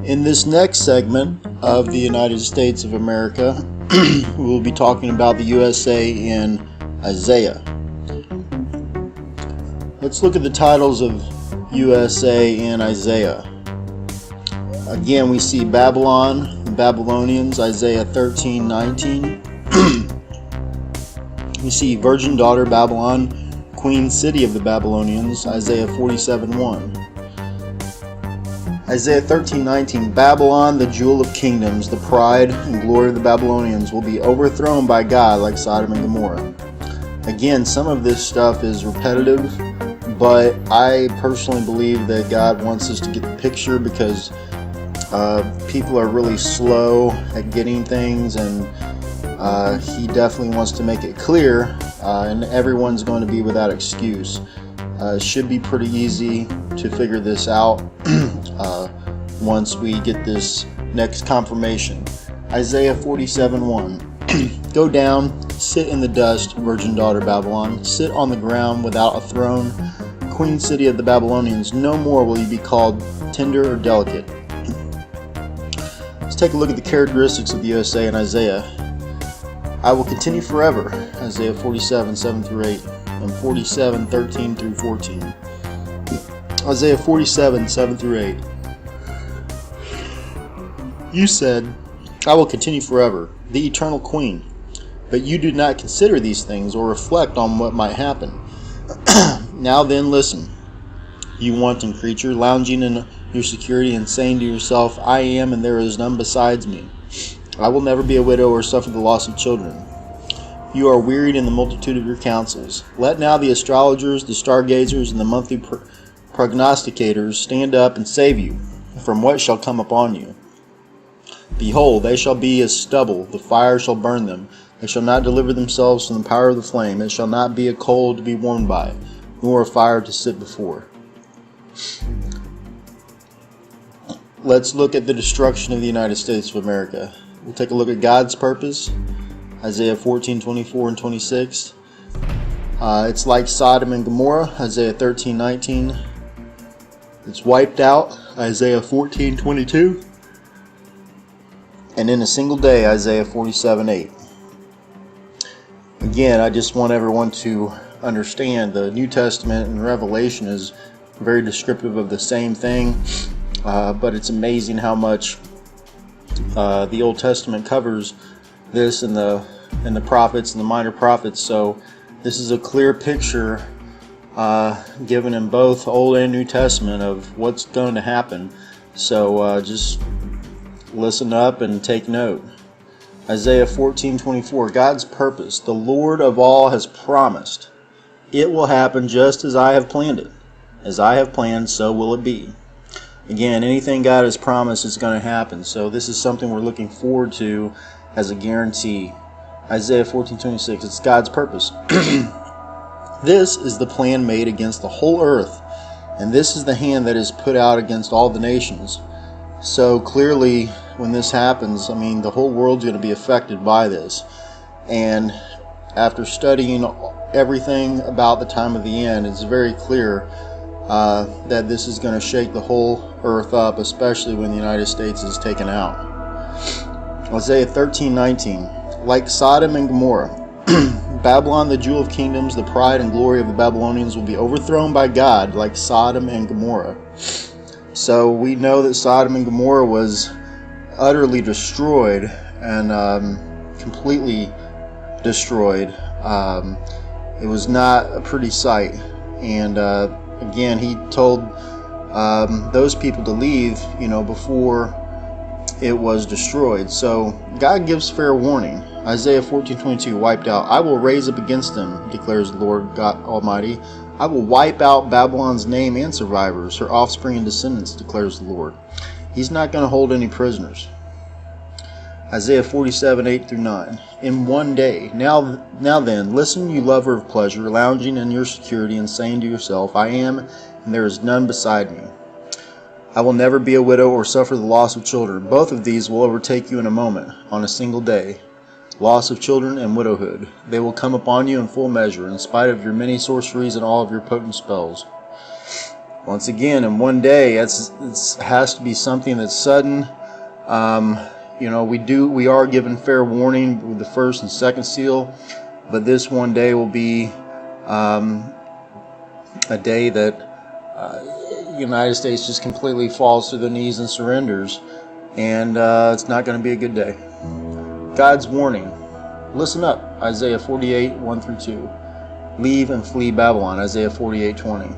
In this next segment of the United States of America, we will be talking about the USA in Isaiah. Let's look at the titles of USA in Isaiah. Again, we see Babylon, the Babylonians, Isaiah 13:19. We see virgin daughter Babylon, queen city of the Babylonians, Isaiah 47:1. Isaiah 13:19, Babylon, the jewel of kingdoms, the pride and glory of the Babylonians, will be overthrown by God like Sodom and Gomorrah. Again, some of this stuff is repetitive, but I personally believe that God wants us to get the picture because people are really slow at getting things, and He definitely wants to make it clear, and everyone's going to be without excuse. It should be pretty easy to figure this out once we get this next confirmation. Isaiah 47:1. Go down, sit in the dust, virgin daughter Babylon. Sit on the ground without a throne, queen city of the Babylonians. No more will you be called tender or delicate. Let's take a look at the characteristics of the USA in Isaiah. I will continue forever, Isaiah 47:7-8. And 47:13-14. Isaiah 47:7-8. You said, I will continue forever, the eternal queen. But you do not consider these things or reflect on what might happen. Now then, listen, you wanton creature, lounging in your security and saying to yourself, I am and there is none besides me. I will never be a widow or suffer the loss of children. You are wearied in the multitude of your counsels. Let now the astrologers, the stargazers, and the monthly prognosticators stand up and save you from what shall come upon you. Behold, they shall be as stubble, the fire shall burn them. They shall not deliver themselves from the power of the flame. It shall not be a coal to be warmed by, nor a fire to sit before. Let's look at the destruction of the United States of America. We'll take a look at God's purpose. Isaiah 14:24-26. It's like Sodom and Gomorrah, Isaiah 13:19. It's wiped out, Isaiah 14:22. And in a single day, Isaiah 47:8. Again, I just want everyone to understand the New Testament and Revelation is very descriptive of the same thing, but it's amazing how much the Old Testament covers this and the prophets and the minor prophets. So this is a clear picture given in both Old and New Testament of what's going to happen. So just listen up and take note. Isaiah 14:24, God's purpose. The Lord of all has promised. It will happen just as I have planned it. As I have planned, so will it be. Again, anything God has promised is going to happen. So this is something we're looking forward to as a guarantee. Isaiah 14:26, it's God's purpose. This is the plan made against the whole earth, and this is the hand that is put out against all the nations. So clearly, when this happens, I mean, the whole world's going to be affected by this. And after studying everything about the time of the end, it's very clear that this is going to shake the whole earth up, especially when the United States is taken out. Isaiah 13:19, like Sodom and Gomorrah, Babylon, the jewel of kingdoms, the pride and glory of the Babylonians will be overthrown by God like Sodom and Gomorrah. So we know that Sodom and Gomorrah was utterly destroyed and completely destroyed. It was not a pretty sight. And again, he told those people to leave, before it was destroyed. So God gives fair warning. Isaiah 14:22, wiped out. I will raise up against them, declares the Lord God Almighty. I will wipe out Babylon's name and survivors, her offspring and descendants, declares the Lord. He's not going to hold any prisoners. Isaiah 47:8-9. In one day. Now then, listen, you lover of pleasure, lounging in your security and saying to yourself, I am, and there is none beside me. I will never be a widow or suffer the loss of children. Both of these will overtake you in a moment, on a single day. Loss of children and widowhood. They will come upon you in full measure, in spite of your many sorceries and all of your potent spells. Once again, in one day, it has to be something that's sudden. We are given fair warning with the first and second seal, but this one day will be a day that the United States just completely falls to their knees and surrenders, and it's not going to be a good day. God's warning. Listen up, Isaiah 48, 1 through 2. Leave and flee Babylon, Isaiah 48, 20.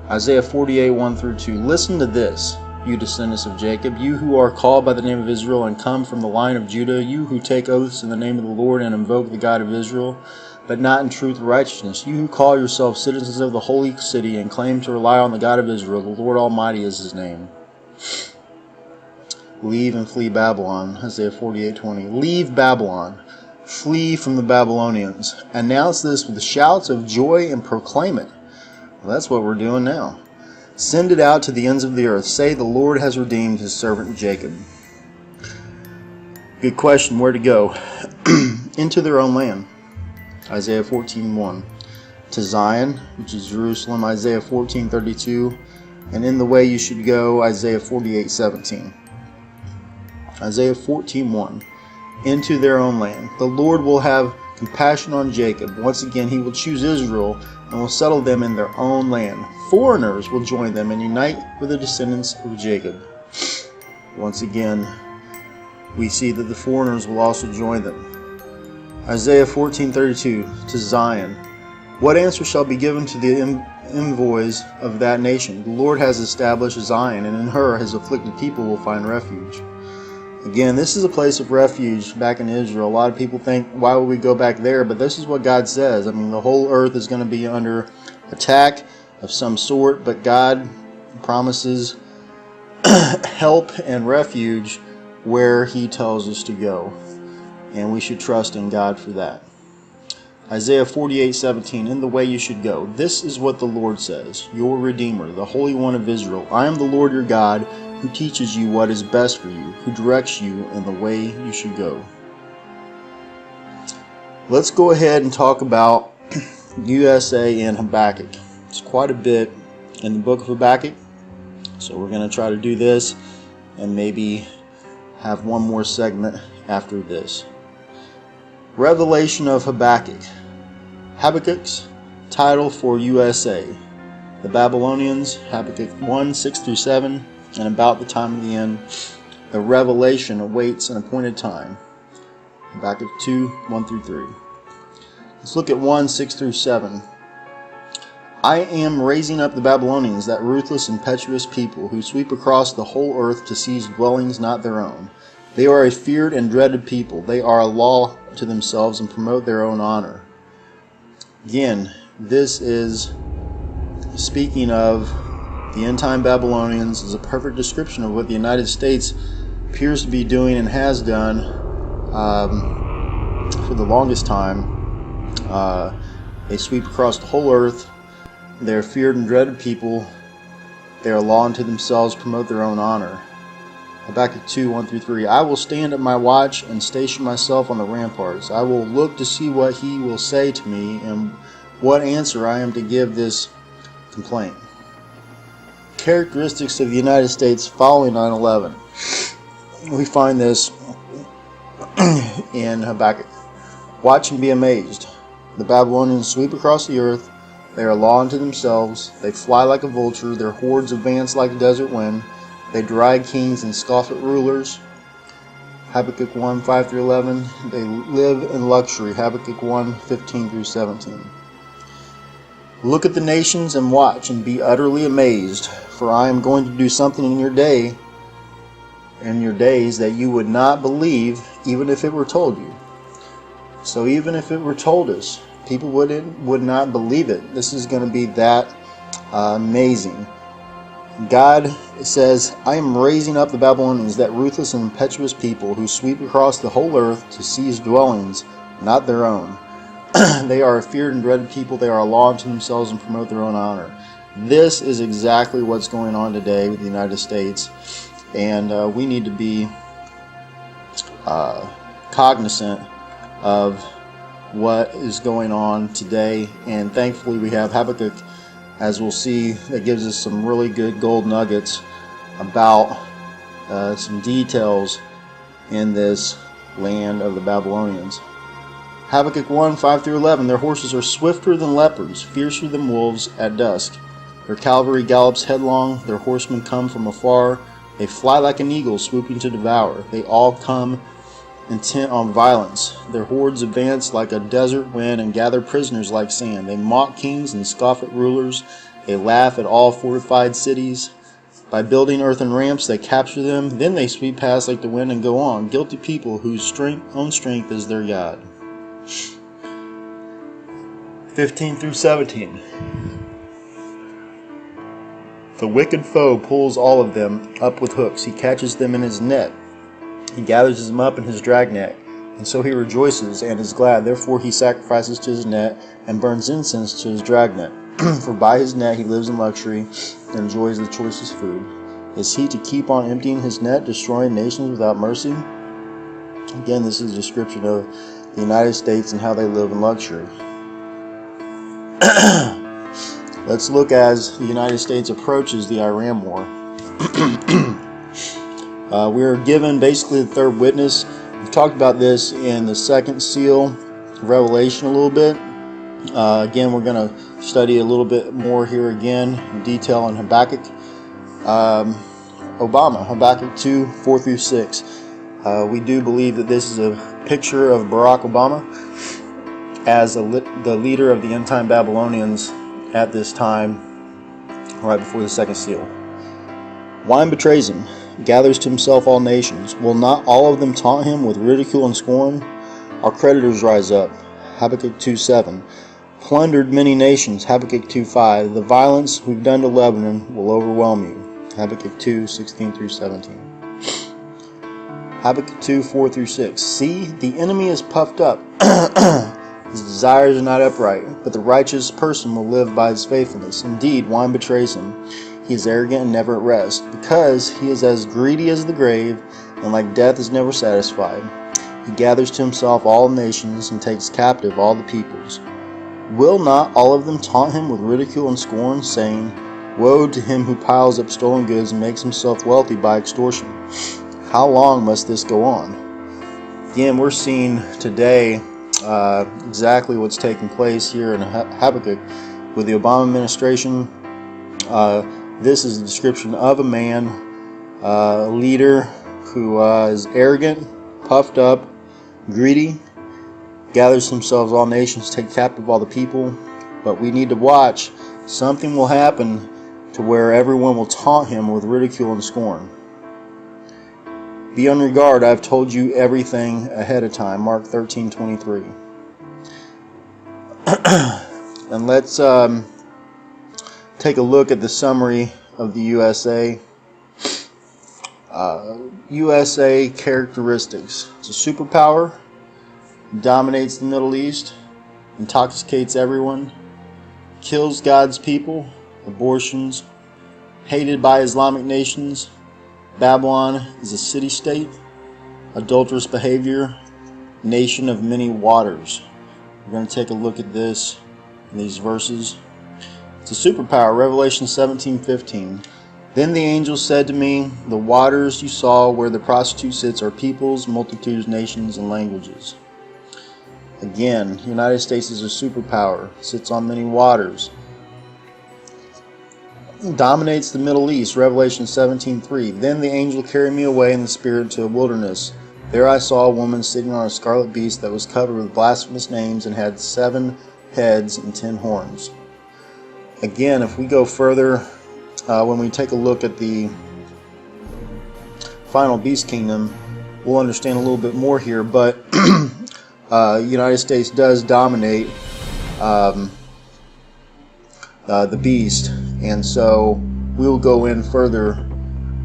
Isaiah 48, 1 through 2. Listen to this, you descendants of Jacob, you who are called by the name of Israel and come from the line of Judah, you who take oaths in the name of the Lord and invoke the God of Israel, but not in truth or righteousness, you who call yourselves citizens of the holy city and claim to rely on the God of Israel, the Lord Almighty is his name. Leave and flee Babylon, Isaiah 48, 20. Leave Babylon. Flee from the Babylonians. Announce this with shouts of joy and proclaim it. Well, that's what we're doing now. Send it out to the ends of the earth. Say, the Lord has redeemed his servant Jacob. Good question. Where to go? Into their own land. Isaiah 14:1. To Zion, which is Jerusalem, Isaiah 14:32. And in the way you should go, Isaiah 48:17. Isaiah 14:1. Into their own land. The Lord will have compassion on Jacob. Once again, he will choose Israel and will settle them in their own land. Foreigners will join them and unite with the descendants of Jacob. Once again, we see that the foreigners will also join them. Isaiah 14:32. To Zion. What answer shall be given to the envoys of that nation? The Lord has established Zion, and in her his afflicted people will find refuge. Again, this is a place of refuge back in Israel. A lot of people think, why would we go back there? But this is what God says. I mean, the whole earth is going to be under attack of some sort, but God promises help and refuge where he tells us to go. And we should trust in God for that. Isaiah 48:17, in the way you should go. This is what the Lord says, your Redeemer, the Holy One of Israel. I am the Lord your God, who teaches you what is best for you, who directs you in the way you should go. Let's go ahead and talk about USA and Habakkuk. It's quite a bit in the book of Habakkuk, so we're going to try to do this and maybe have one more segment after this. Revelation of Habakkuk. Habakkuk's title for USA. The Babylonians, Habakkuk 1, 6 through 7, and about the time of the end, the revelation awaits an appointed time. Habakkuk 2, 1 through 3. Let's look at 1, 6 through 7. I am raising up the Babylonians, that ruthless, impetuous people, who sweep across the whole earth to seize dwellings not their own. They are a feared and dreaded people. They are a law to themselves and promote their own honor. Again, this is speaking of the end-time Babylonians. Is a perfect description of what the United States appears to be doing and has done for the longest time. They sweep across the whole earth. They are feared and dreaded people. They are a law unto themselves, promote their own honor. Habakkuk 2, 1 through 3. I will stand at my watch and station myself on the ramparts. I will look to see what he will say to me and what answer I am to give this complaint. Characteristics of the United States following 9/11. We find this in Habakkuk. Watch and be amazed. The Babylonians sweep across the earth. They are a law unto themselves. They fly like a vulture. Their hordes advance like a desert wind. They deride kings and scoff at rulers. Habakkuk 1, 5 through 11. They live in luxury. Habakkuk 1, 15 through 17. Look at the nations and watch and be utterly amazed, for I am going to do something in your days that you would not believe, even if it were told you. So even if it were told us, people would not believe it. This is going to be that amazing. God says, I am raising up the Babylonians, that ruthless and impetuous people who sweep across the whole earth to seize dwellings, not their own. They are a feared and dreaded people. They are a law unto themselves and promote their own honor. This is exactly what's going on today with the United States. And we need to be cognizant of what is going on today. And thankfully we have Habakkuk as we'll see, that gives us some really good gold nuggets about some details in this land of the Babylonians. Habakkuk 1, 5-11. Their horses are swifter than leopards, fiercer than wolves at dusk. Their cavalry gallops headlong, their horsemen come from afar. They fly like an eagle, swooping to devour. They all come intent on violence. Their hordes advance like a desert wind and gather prisoners like sand. They mock kings and scoff at rulers. They laugh at all fortified cities. By building earthen ramps, they capture them. Then they sweep past like the wind and go on. Guilty people whose own strength is their God. 15-17. The wicked foe pulls all of them up with hooks. He catches them in his net. He gathers them up in his dragnet, and so he rejoices and is glad. Therefore he sacrifices to his net and burns incense to his dragnet. For by his net he lives in luxury and enjoys the choicest food. Is he to keep on emptying his net, destroying nations without mercy? Again, this is a description of the United States and how they live in luxury. Let's look as the United States approaches the Iran war. We're given basically the third witness. We've talked about this in the second seal of Revelation a little bit. Again, we're going to study a little bit more here again in detail on Habakkuk. Obama, Habakkuk 2, 4-6. We do believe that this is a picture of Barack Obama as the leader of the end-time Babylonians at this time, right before the second seal. Wine betrays him, gathers to himself all nations. Will not all of them taunt him with ridicule and scorn? Our creditors rise up. Habakkuk 2:7. Plundered many nations. Habakkuk 2:5. The violence we've done to Lebanon will overwhelm you. Habakkuk 2:16-17. Habakkuk 2:4-6. See, the enemy is puffed up. His desires are not upright, but the righteous person will live by his faithfulness. Indeed, wine betrays him. He is arrogant and never at rest, because he is as greedy as the grave, and like death is never satisfied. He gathers to himself all nations and takes captive all the peoples. Will not all of them taunt him with ridicule and scorn, saying, Woe to him who piles up stolen goods and makes himself wealthy by extortion. How long must this go on? Again, we're seeing today exactly what's taking place here in Habakkuk with the Obama administration. This is a description of a man, a leader who is arrogant, puffed up, greedy, gathers themselves all nations, take captive all the people. But we need to watch. Something will happen to where everyone will taunt him with ridicule and scorn. Be on your guard. I've told you everything ahead of time. Mark 13:23. And let's take a look at the summary of the USA. USA characteristics. It's a superpower, dominates the Middle East, intoxicates everyone, kills God's people, abortions, hated by Islamic nations. Babylon is a city-state, adulterous behavior, nation of many waters. We're going to take a look at this in these verses. It's a superpower, Revelation 17:15. Then the angel said to me, the waters you saw where the prostitute sits are peoples, multitudes, nations, and languages. Again, the United States is a superpower, sits on many waters. Dominates the Middle East, Revelation 17:3. Then the angel carried me away in the spirit to a wilderness. There I saw a woman sitting on a scarlet beast that was covered with blasphemous names and had 7 heads and 10 horns. Again, if we go further, when we take a look at the final beast kingdom, we'll understand a little bit more here. But United States does dominate the beast, and so we'll go in further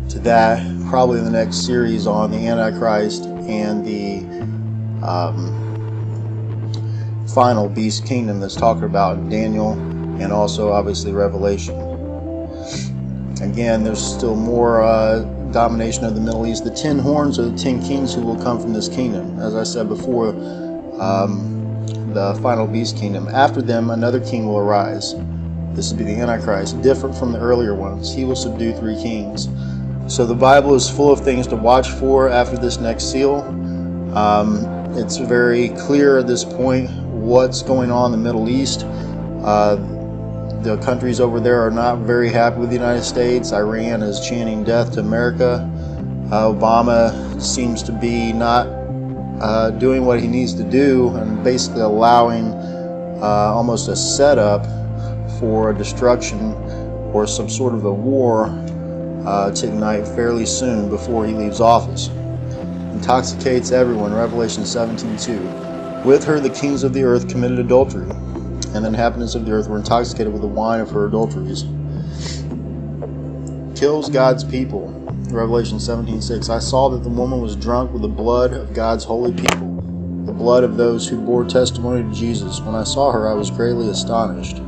to that probably in the next series on the Antichrist and the final beast kingdom that's talked about in Daniel and also obviously Revelation. Again, there's still more domination of the Middle East. The 10 horns are the 10 kings who will come from this kingdom. As I said before, the final beast kingdom. After them, another king will arise. This would be the Antichrist, different from the earlier ones. He will subdue 3 kings. So the Bible is full of things to watch for after this next seal. It's very clear at this point what's going on in the Middle East. The countries over there are not very happy with the United States. Iran is chanting death to America. Obama seems to be not doing what he needs to do and basically allowing almost a setup for a destruction or some sort of a war to ignite fairly soon before he leaves office. Intoxicates everyone, Revelation 17:2. With her the kings of the earth committed adultery, and the inhabitants of the earth were intoxicated with the wine of her adulteries. Kills God's people, Revelation 17:6. I saw that the woman was drunk with the blood of God's holy people, the blood of those who bore testimony to Jesus. When I saw her, I was greatly astonished.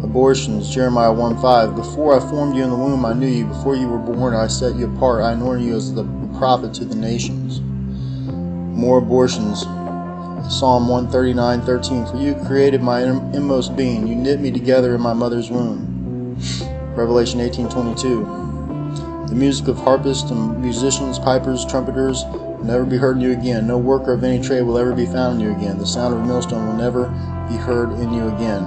Abortions, Jeremiah 1:5. Before I formed you in the womb, I knew you. Before you were born, I set you apart. I anointed you as the prophet to the nations. More abortions. Psalm 139:13. For you created my inmost being. You knit me together in my mother's womb. Revelation 18:22. The music of harpists and musicians, pipers, trumpeters will never be heard in you again. No worker of any trade will ever be found in you again. The sound of a millstone will never be heard in you again.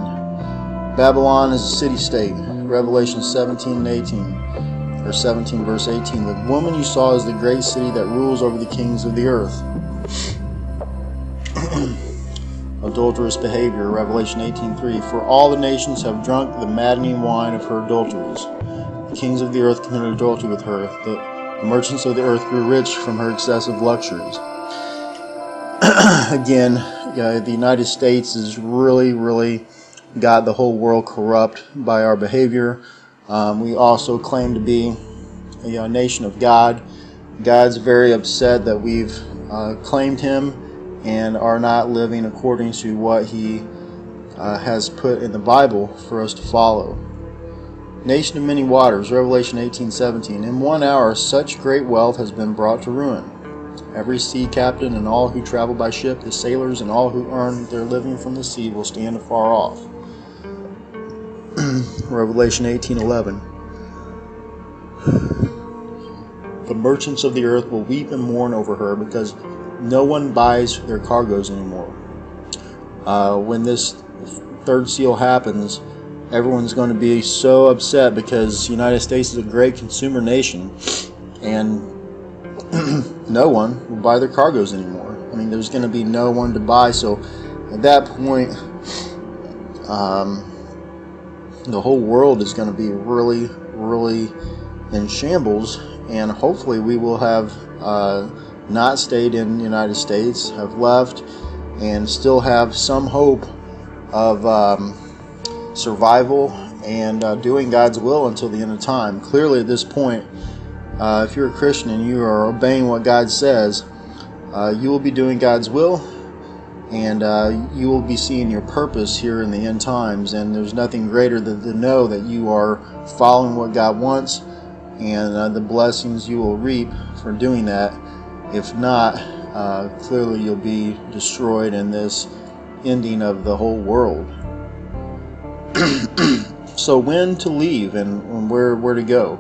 Babylon is a city-state. Revelation 17:18, or 17 verse 18. The woman you saw is the great city that rules over the kings of the earth. Adulterous behavior, Revelation 18:3. For all the nations have drunk the maddening wine of her adulteries. The kings of the earth committed adultery with her. The merchants of the earth grew rich from her excessive luxuries. Again, the United States is really got the whole world corrupt by our behavior. We also claim to be a nation of God. God's very upset that we've claimed him and are not living according to what he has put in the Bible for us to follow. Nation of many waters, Revelation 18:17. In 1 hour such great wealth has been brought to ruin. Every sea captain and all who travel by ship, the sailors and all who earn their living from the sea will stand afar off. Revelation 18:11. The merchants of the earth will weep and mourn over her because no one buys their cargoes anymore. When this third seal happens, everyone's going to be so upset because the United States is a great consumer nation and no one will buy their cargoes anymore. I mean, there's going to be no one to buy. So at that point, the whole world is going to be really in shambles, and hopefully we will have not stayed in the United States, have left, and still have some hope of survival and doing God's will until the end of time. Clearly at this point, if you're a Christian and you are obeying what God says, you will be doing God's will, and you will be seeing your purpose here in the end times. And there's nothing greater than to know that you are following what God wants, and the blessings you will reap for doing that. If not, clearly you'll be destroyed in this ending of the whole world. So when to leave and where to go?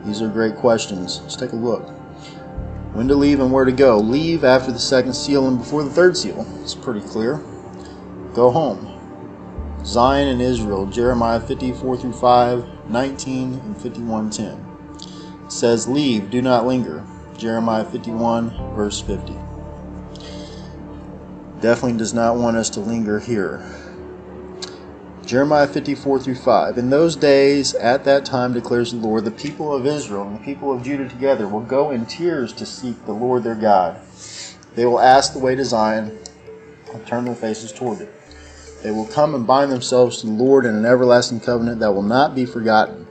These are great questions. Let's take a look. When to leave and where to go. Leave after the second seal and before the third seal. It's pretty clear. Go home. Zion and Israel, Jeremiah 54-5, 19, and 51:10. It says, leave, do not linger. Jeremiah 51, verse 50. Definitely does not want us to linger here. Jeremiah 54-5. In those days, at that time, declares the Lord, the people of Israel and the people of Judah together will go in tears to seek the Lord their God. They will ask the way to Zion and turn their faces toward it. They will come and bind themselves to the Lord in an everlasting covenant that will not be forgotten.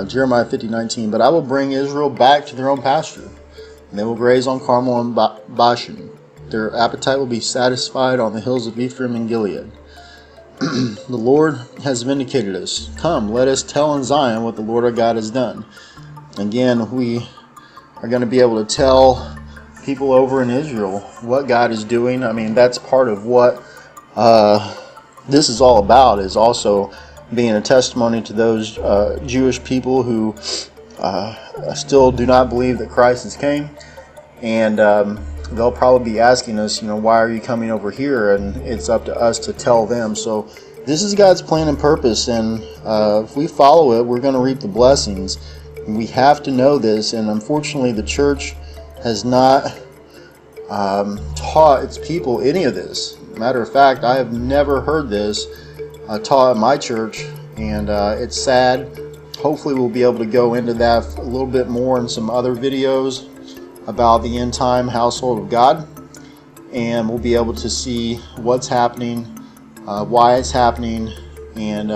Jeremiah 50:19. But I will bring Israel back to their own pasture, and they will graze on Carmel and Bashan. Their appetite will be satisfied on the hills of Ephraim and Gilead. The Lord has vindicated us. Come, let us tell in Zion what the Lord our God has done. Again, we are going to be able to tell people over in Israel, what God is doing. I mean, that's part of what this is all about, is also being a testimony to those Jewish people who still do not believe that Christ has came. And they'll probably be asking us, why are you coming over here? And it's up to us to tell them. So this is God's plan and purpose, and if we follow it, we're going to reap the blessings. We have to know this, and unfortunately the church has not taught its people any of this. Matter of fact, I have never heard this taught in my church, and it's sad. Hopefully we'll be able to go into that a little bit more in some other videos about the end time household of God, and we'll be able to see what's happening, why it's happening, and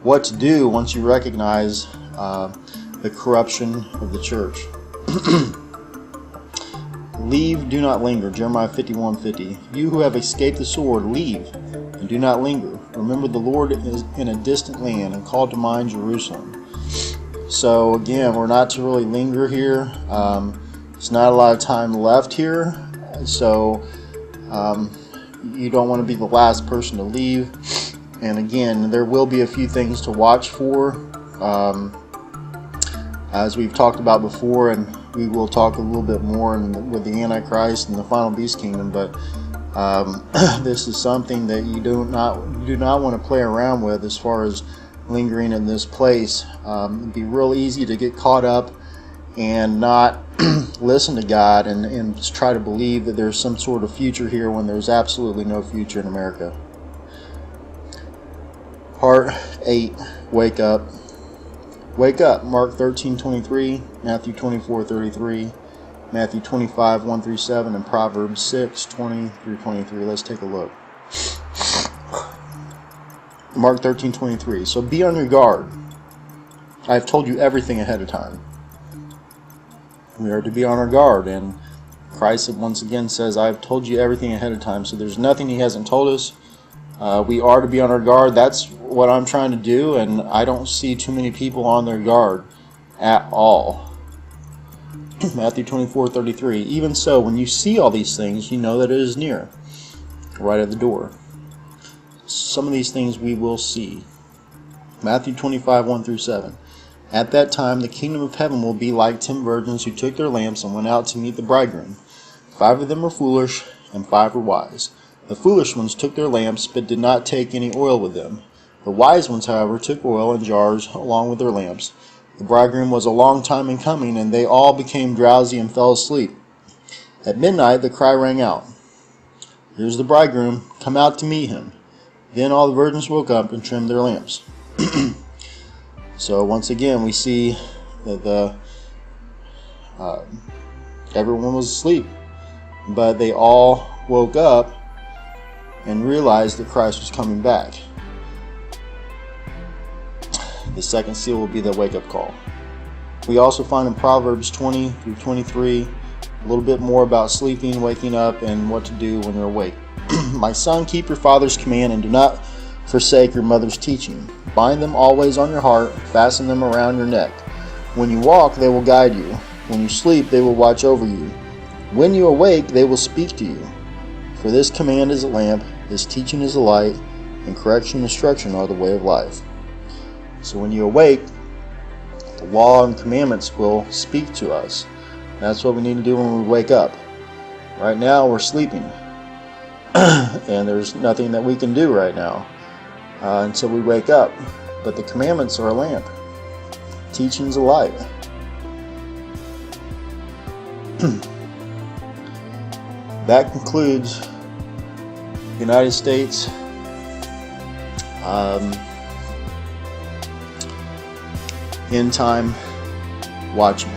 what to do once you recognize the corruption of the church. Leave, do not linger. Jeremiah 51:50. You who have escaped the sword, leave and do not linger. Remember the Lord is in a distant land, and call to mind Jerusalem. So again, we're not to really linger here. There's not a lot of time left here, so you don't want to be the last person to leave. And again, there will be a few things to watch for, as we've talked about before, and we will talk a little bit more with the Antichrist and the final beast kingdom. But this is something that you do not want to play around with as far as lingering in this place. It'd be real easy to get caught up and not listen to God and just try to believe that there's some sort of future here when there's absolutely no future in America. Part 8, Wake Up. Wake up. Mark 13:23, Matthew 24:33, Matthew 25:1-7, and Proverbs 6:20-23. Let's take a look. Mark 13:23. So be on your guard. I have told you everything ahead of time. We are to be on our guard, and Christ once again says, I have told you everything ahead of time. So there's nothing he hasn't told us. We are to be on our guard. That's what I'm trying to do, and I don't see too many people on their guard at all. Matthew 24:33. Even so, when you see all these things, you know that it is near, right at the door. Some of these things we will see. Matthew 25:1-7. At that time, the kingdom of heaven will be like 10 virgins who took their lamps and went out to meet the bridegroom. 5 of them were foolish, and 5 were wise. The foolish ones took their lamps, but did not take any oil with them. The wise ones, however, took oil in jars along with their lamps. The bridegroom was a long time in coming, and they all became drowsy and fell asleep. At midnight the cry rang out, Here's the bridegroom, come out to meet him. Then all the virgins woke up and trimmed their lamps. So once again we see that everyone was asleep, but they all woke up and realized that Christ was coming back. The second seal will be the wake-up call. We also find in Proverbs 20-23 a little bit more about sleeping, waking up, and what to do when you're awake. My son, keep your father's command and do not forsake your mother's teaching. Bind them always on your heart, fasten them around your neck. When you walk, they will guide you. When you sleep, they will watch over you. When you awake, they will speak to you. For this command is a lamp, this teaching is a light, and correction and instruction are the way of life. So when you awake, the law and commandments will speak to us. That's what we need to do when we wake up. Right now we're sleeping, and there's nothing that we can do right now until we wake up. But the commandments are a lamp, teaching's a light. That concludes United States end time watching.